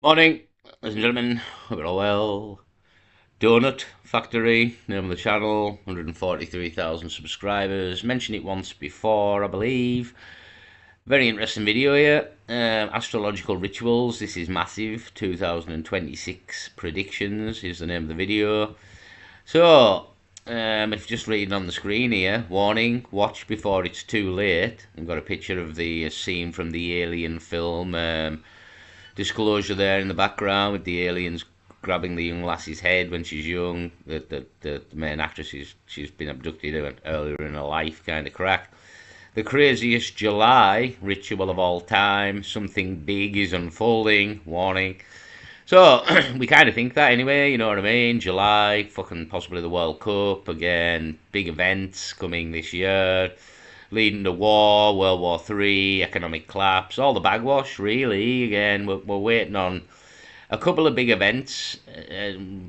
Morning, ladies and gentlemen. Hope you're all well. Donut Factory, name of the channel, 143,000 subscribers. Mentioned it once before, I believe. Very interesting video here. Astrological rituals. This is massive. 2026 predictions is the name of the video. So, if you're just reading on the screen here, warning: watch before it's too late. I've got a picture of the scene from the Alien film. Disclosure there in the background with the aliens grabbing the young lassie's head when she's young. The main actress, she's been abducted earlier in her life, kind of crack. The craziest July ritual of all time. Something big is unfolding. Warning. So we kind of think that anyway. You know what I mean? July, fucking possibly the World Cup again. Big events coming this year, leading to war, World War Three, economic collapse, all the bagwash, really. Again, we're waiting on a couple of big events,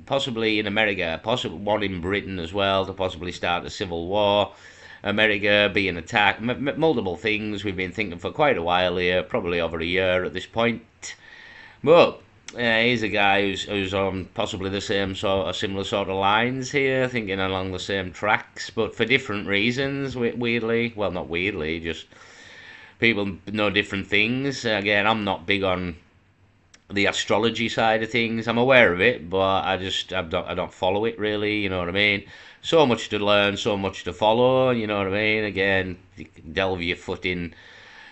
possibly in America, possibly one in Britain as well, to possibly start a civil war. America being attacked, multiple things we've been thinking for quite a while here, probably over a year at this point. But he's a guy who's on possibly the same sort of similar sort of lines here, thinking along the same tracks, but for different reasons. Weirdly, well, not weirdly, just people know different things. Again, I'm not big on the astrology side of things. I'm aware of it, but I don't follow it really. You know what I mean? So much to learn, so much to follow. You know what I mean? Again, you can delve your foot in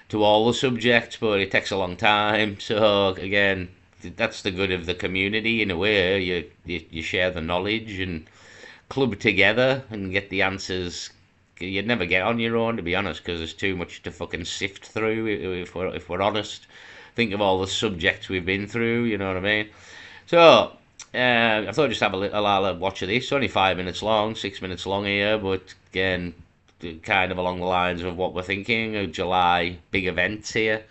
to all the subjects, but it takes a long time. So again, that's the good of the community in a way. You share the knowledge and club together and get the answers. You'd never get on your own, to be honest, because there's too much to fucking sift through. If we're honest, think of all the subjects we've been through. You know what I mean? So I thought I'd just have a watch of this. Only 5 minutes long, 6 minutes long here, but again, kind of along the lines of what we're thinking. July big events here.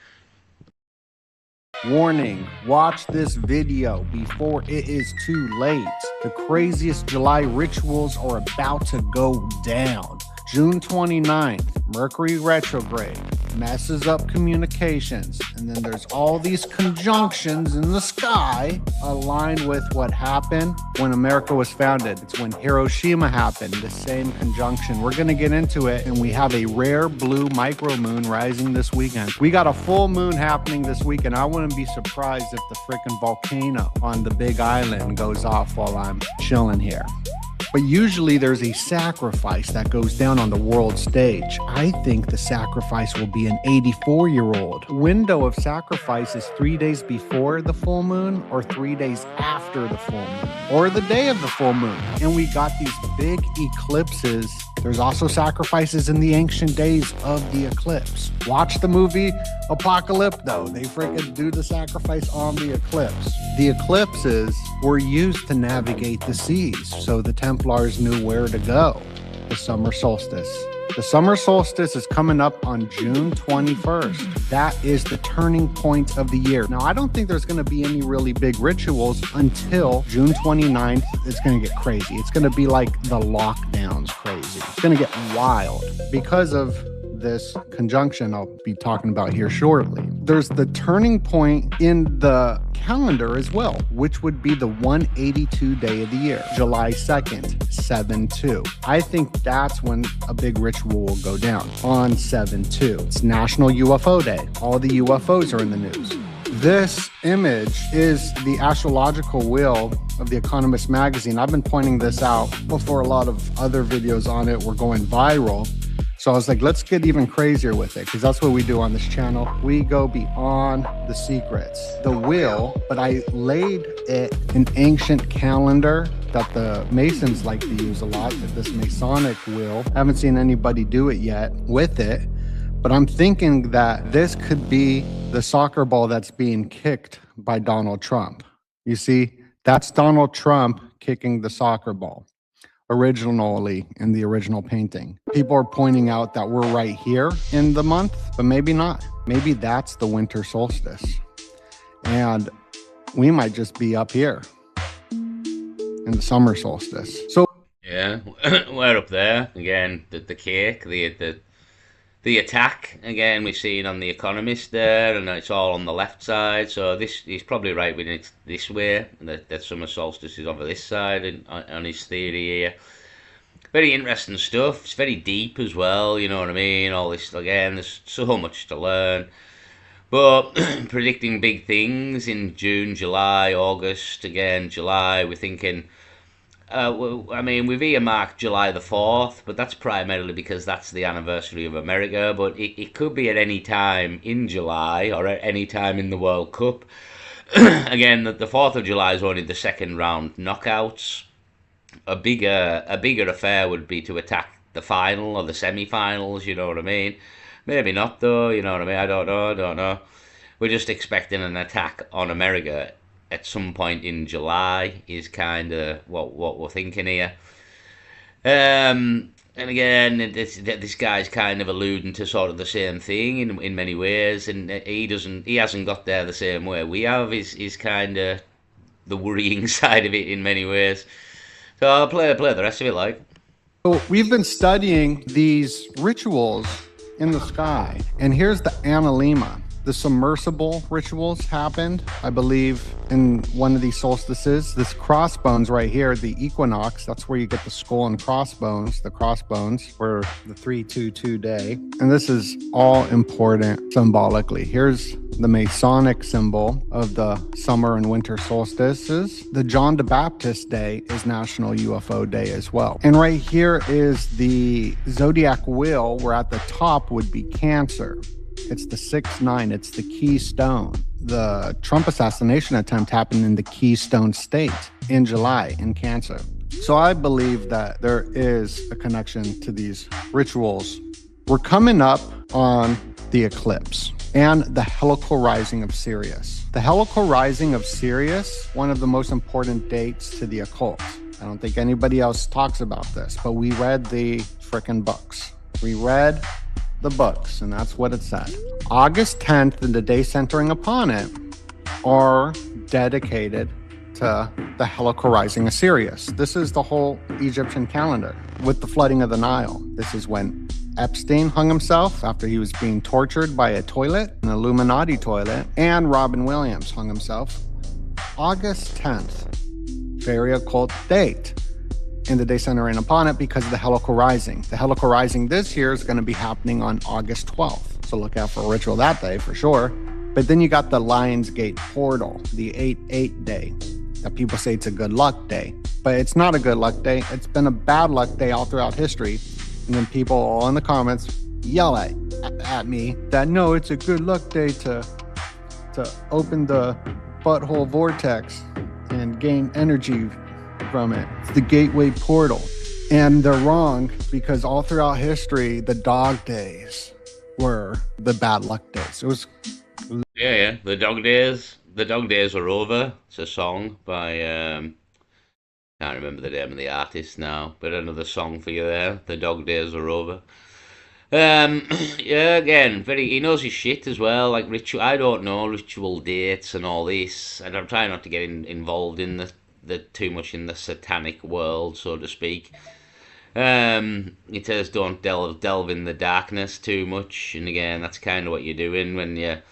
Warning, watch this video before it is too late. The craziest July rituals are about to go down. June 29th, Mercury retrograde messes up communications, and then there's all these conjunctions in the sky aligned with what happened when America was founded. It's when Hiroshima happened, the same conjunction. We're going to get into it, and we have a rare blue micromoon rising this weekend. We got a full moon happening this weekend. I wouldn't be surprised if the freaking volcano on the Big Island goes off while I'm chilling here. But usually there's a sacrifice that goes down on the world stage. I think the sacrifice will be an 84-year-old. Window of sacrifice is 3 days before the full moon or 3 days after the full moon or the day of the full moon. And we got these big eclipses. There's also sacrifices in the ancient days of the eclipse. Watch the movie Apocalypto. They freaking do the sacrifice on the eclipse. The eclipses were used to navigate the seas, so the Templars knew where to go. The summer solstice. The summer solstice is coming up on June 21st. That is the turning point of the year. Now, I don't think there's going to be any really big rituals until June 29th. It's going to get crazy. It's going to be like the lockdowns crazy. It's going to get wild because of this conjunction I'll be talking about here shortly. There's the turning point in the calendar as well, which would be the 182 day of the year, July 2nd, 7/2. I think that's when a big ritual will go down on 7/2. It's National UFO Day. All the UFOs are in the news. This image is the astrological wheel of The Economist magazine. I've been pointing this out before. A lot of other videos on it were going viral. So I was like, let's get even crazier with it, because that's what we do on this channel. We go beyond the secrets. The wheel, but I laid it an ancient calendar that the Masons like to use a lot, this Masonic wheel. I haven't seen anybody do it yet with it, but I'm thinking that this could be the soccer ball that's being kicked by Donald Trump. You see, that's Donald Trump kicking the soccer ball. Originally in the original painting. People are pointing out that we're right here in the month, but maybe not. Maybe that's the winter solstice. And we might just be up here in the summer solstice. So Yeah, we're up there again. The cake, the the attack again we've seen on the Economist there, and it's all on the left side. So this he's probably right with it this way. That summer solstice is over this side, and on his theory here. Very interesting stuff. It's very deep as well. You know what I mean? All this again. There's so much to learn. But predicting big things in June, July, August. Again, July. We're thinking. I mean, we've earmarked July the 4th, but that's primarily because that's the anniversary of America. But it could be at any time in July or at any time in the World Cup. Again, the 4th of July is only the second round knockouts. A bigger affair would be to attack the final or the semi-finals. You know what I mean? Maybe not though. You know what I mean? I don't know. I don't know. We're just expecting an attack on America at some point in July. Is kind of what we're thinking here. And again, this guy's kind of alluding to sort of the same thing in many ways, and he hasn't got there the same way we have. Is kind of the worrying side of it in many ways. So I'll play the rest of it like. So we've been studying these rituals in the sky, and here's the analema. The submersible rituals happened, I believe, in one of these solstices. This crossbones right here, the equinox, that's where you get the skull and crossbones. The crossbones for the 3-2-2 day. And this is all important symbolically. Here's the Masonic symbol of the summer and winter solstices. The John the Baptist Day is National UFO Day as well. And right here is the zodiac wheel, where at the top would be Cancer. It's the 6-9. It's the keystone. The Trump assassination attempt happened in the Keystone State in July in Cancer. So I believe that there is a connection to these rituals. We're coming up on the eclipse and the helical rising of Sirius. The helical rising of Sirius, one of the most important dates to the occult. I don't think anybody else talks about this, but we read the frickin' books. We read the books, and that's what it said. August 10th and the day centering upon it are dedicated to the helical rising of Sirius. This is the whole Egyptian calendar with the flooding of the Nile. This is when Epstein hung himself after he was being tortured by a toilet, an Illuminati toilet, and Robin Williams hung himself. August 10th, very occult date. And the day centering upon it because of the helical rising. The helical rising this year is going to be happening on August 12th. So look out for a ritual that day for sure. But then you got the Lion's Gate portal, the 8-8 day. That people say it's a good luck day. But it's not a good luck day. It's been a bad luck day all throughout history. And then people all in the comments yell at me that no, it's a good luck day to open the butthole vortex and gain energy from it. It's the gateway portal. And they're wrong, because all throughout history, the dog days were the bad luck days. It was Yeah. The dog days are over. It's a song by can't remember the name of the artist now, but another song for you there. The dog days are over. Yeah, again, he knows his shit as well, like ritual. I don't know ritual dates and all this, and I'm trying not to get involved in the too much in the satanic world, so to speak. It says don't delve in the darkness too much, and again, that's kind of what you're doing when you're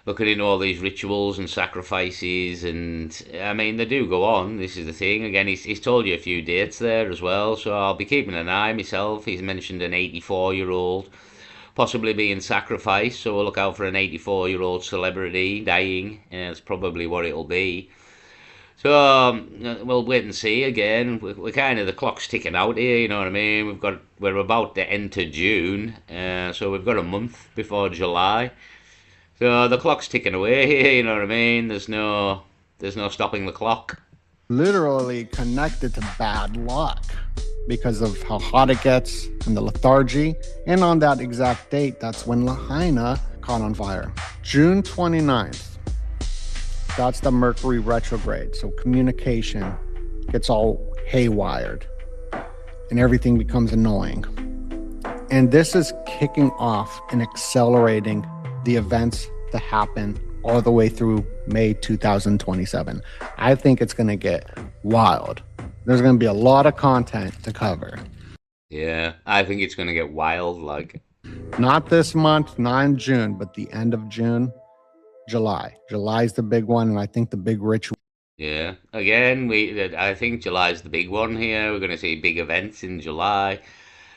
looking into all these rituals and sacrifices, and I mean, they do go on. This is the thing. Again, he's told you a few dates there as well, so I'll be keeping an eye myself. He's mentioned an 84-year-old possibly being sacrificed, so we'll look out for an 84-year-old celebrity dying, and that's probably what it'll be. So we'll wait and see. Again, we're kind of, the clock's ticking out here. You know what I mean? We're about to enter June, so we've got a month before July. So the clock's ticking away here. You know what I mean? There's no stopping the clock. literally connected to bad luck because of how hot it gets and the lethargy. And on that exact date, that's when Lahaina caught on fire. June 29th. That's the Mercury retrograde. So communication gets all haywired and everything becomes annoying. And this is kicking off and accelerating the events that happen all the way through May 2027. I think it's going to get wild. There's going to be a lot of content to cover. Yeah, I think it's going to get wild. Like, Not this month, not in June, but the end of June, July. July's the big one, and I think the big ritual. Yeah. Again, I think July's the big one here. We're going to see big events in July.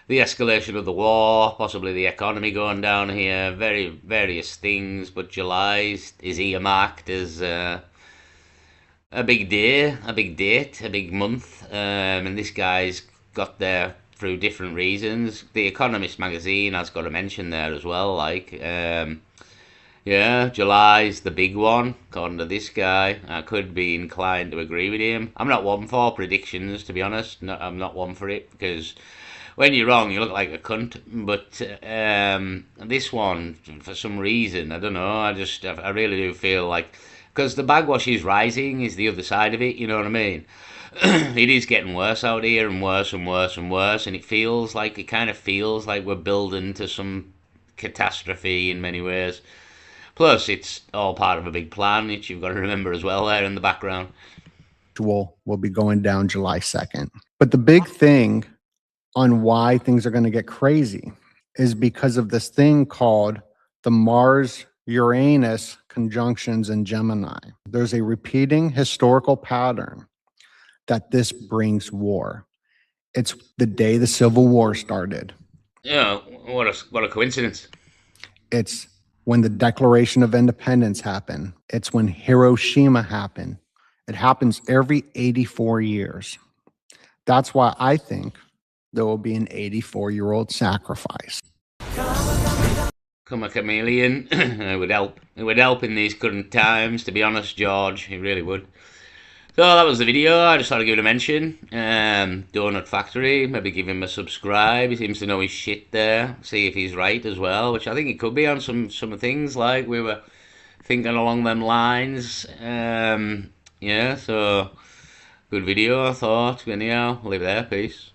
The escalation of the war, possibly the economy going down here, very various things. But July is earmarked as a big day, a big date, a big month, and this guy's got there through different reasons. The Economist magazine has got a mention there as well. Yeah, July's the big one, according to this guy. I could be inclined to agree with him. I'm not one for predictions, to be honest. No, I'm not one for it because when you're wrong, you look like a cunt. But this one, for some reason, I don't know. I really do feel like because the bagwash is rising is the other side of it. You know what I mean? It is getting worse out here and worse and worse and worse, and it kind of feels like we're building to some catastrophe in many ways. Plus, it's all part of a big plan, which you've got to remember as well there in the background. Will be going down July 2nd. But the big thing on why things are going to get crazy is because of this thing called the Mars Uranus conjunctions in Gemini. There's a repeating historical pattern that this brings war. It's the day the Civil War started. Yeah, what a coincidence. It's when the Declaration of Independence happened. It's when Hiroshima happened. It happens every 84 years. That's why I think there will be an 84-year-old sacrifice. Come a chameleon. It would help. It would help in these current times, to be honest, George. It really would. So that was the video. I just thought I'd give it a mention. Donut Factory, maybe give him a subscribe. He seems to know his shit there. See if he's right as well, which I think he could be on some things like we were thinking along them lines. Yeah, so good video, I thought. Anyhow, I'll leave it there. Peace.